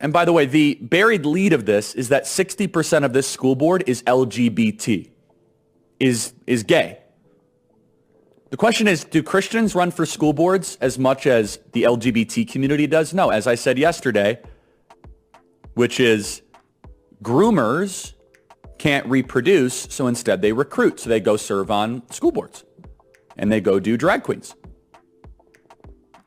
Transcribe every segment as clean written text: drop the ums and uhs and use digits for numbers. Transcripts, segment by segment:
And by the way, the buried lead of this is that 60% of this school board is LGBT, is gay. The question is, do Christians run for school boards as much as the LGBT community does? No, as I said yesterday, which is groomers can't reproduce, so instead they recruit. So they go serve on school boards and they go do drag queens.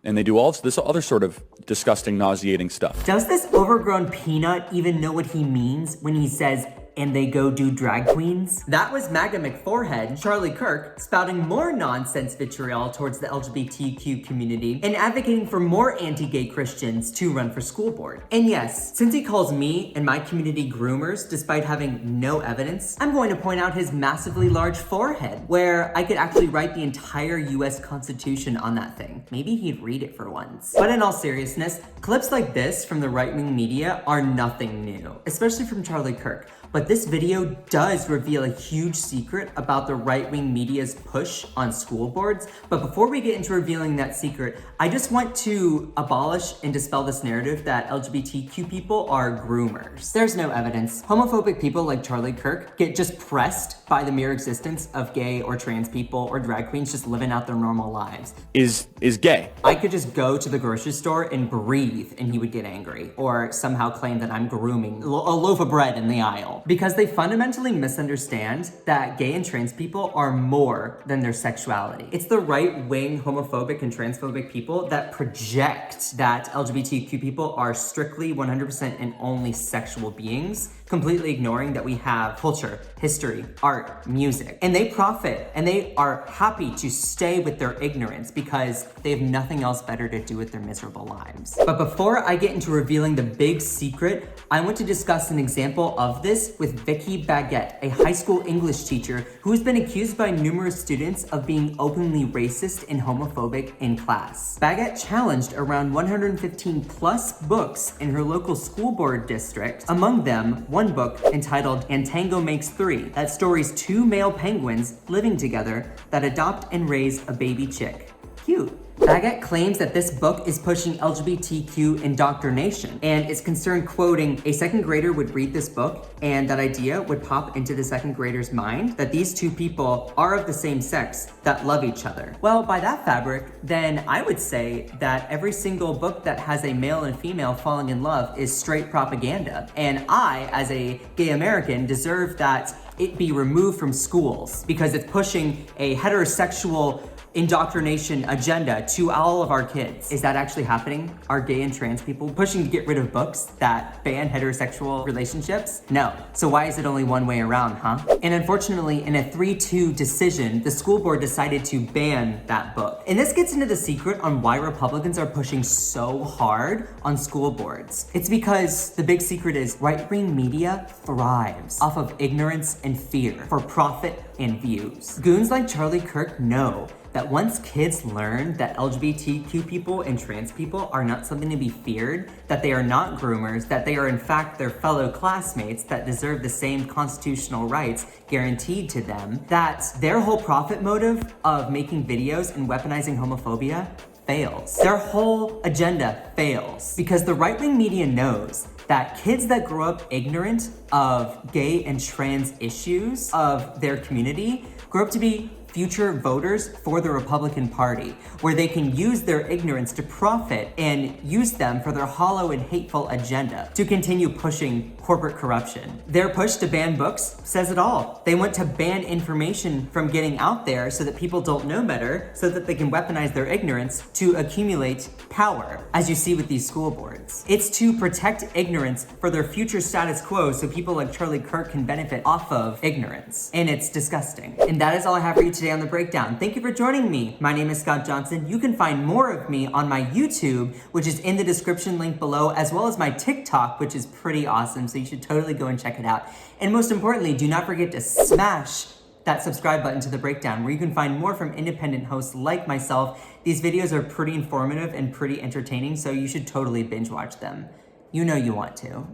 And they do all this other sort of disgusting, nauseating stuff. Does this overgrown peanut even know what he means when he says, and they go do drag queens? That was MAGA McForehead, Charlie Kirk, spouting more nonsense vitriol towards the LGBTQ community and advocating for more anti-gay Christians to run for school board. And yes, since he calls me and my community groomers despite having no evidence, I'm going to point out his massively large forehead, where I could actually write the entire US Constitution on that thing. Maybe he'd read it for once. But in all seriousness, clips like this from the right-wing media are nothing new, especially from Charlie Kirk. But this video does reveal a huge secret about the right-wing media's push on school boards. But before we get into revealing that secret, I just want to abolish and dispel this narrative that LGBTQ people are groomers. There's no evidence. Homophobic people like Charlie Kirk get just pressed by the mere existence of gay or trans people or drag queens just living out their normal lives. Is gay. I could just go to the grocery store and breathe and he would get angry, or somehow claim that I'm grooming a loaf of bread in the aisle. Because they fundamentally misunderstand that gay and trans people are more than their sexuality. It's the right-wing homophobic and transphobic people that project that LGBTQ people are strictly 100% and only sexual beings, completely ignoring that we have culture, history, art, music. And they profit and they are happy to stay with their ignorance because they have nothing else better to do with their miserable lives. But before I get into revealing the big secret, I want to discuss an example of this with Vicky Baguette, a high school English teacher who has been accused by numerous students of being openly racist and homophobic in class. Baguette challenged around 115 plus books in her local school board district, among them one book entitled And Tango Makes Three, that stories two male penguins living together that adopt and raise a baby chick. Cute. Baguette claims that this book is pushing LGBTQ indoctrination and is concerned, quoting, a second grader would read this book and that idea would pop into the second grader's mind that these two people are of the same sex that love each other. Well, by that fabric, then I would say that every single book that has a male and female falling in love is straight propaganda. And I, as a gay American, deserve that it be removed from schools because it's pushing a heterosexual indoctrination agenda to all of our kids. Is that actually happening? Are gay and trans people pushing to get rid of books that ban heterosexual relationships? No. So why is it only one way around, huh? And unfortunately, in a 3-2 decision, the school board decided to ban that book. And this gets into the secret on why Republicans are pushing so hard on school boards. It's because the big secret is right-wing media thrives off of ignorance and fear for profit and views. Goons like Charlie Kirk know that once kids learn that LGBTQ people and trans people are not something to be feared, that they are not groomers, that they are in fact their fellow classmates that deserve the same constitutional rights guaranteed to them, that their whole profit motive of making videos and weaponizing homophobia fails. Their whole agenda fails because the right-wing media knows that kids that grow up ignorant of gay and trans issues of their community grow up to be future voters for the Republican Party, where they can use their ignorance to profit and use them for their hollow and hateful agenda to continue pushing corporate corruption. Their push to ban books says it all. They want to ban information from getting out there so that people don't know better, so that they can weaponize their ignorance to accumulate power, as you see with these school boards. It's to protect ignorance for their future status quo so people like Charlie Kirk can benefit off of ignorance. And it's disgusting. And that is all I have for you today on The Breakdown. Thank you for joining me. My name is Scott Johnson. You can find more of me on my YouTube, which is in the description link below, as well as my TikTok, which is pretty awesome, so you should totally go and check it out. And most importantly, do not forget to smash that subscribe button to The Breakdown, where you can find more from independent hosts like myself. These videos are pretty informative and pretty entertaining, so you should totally binge watch them. You know you want to.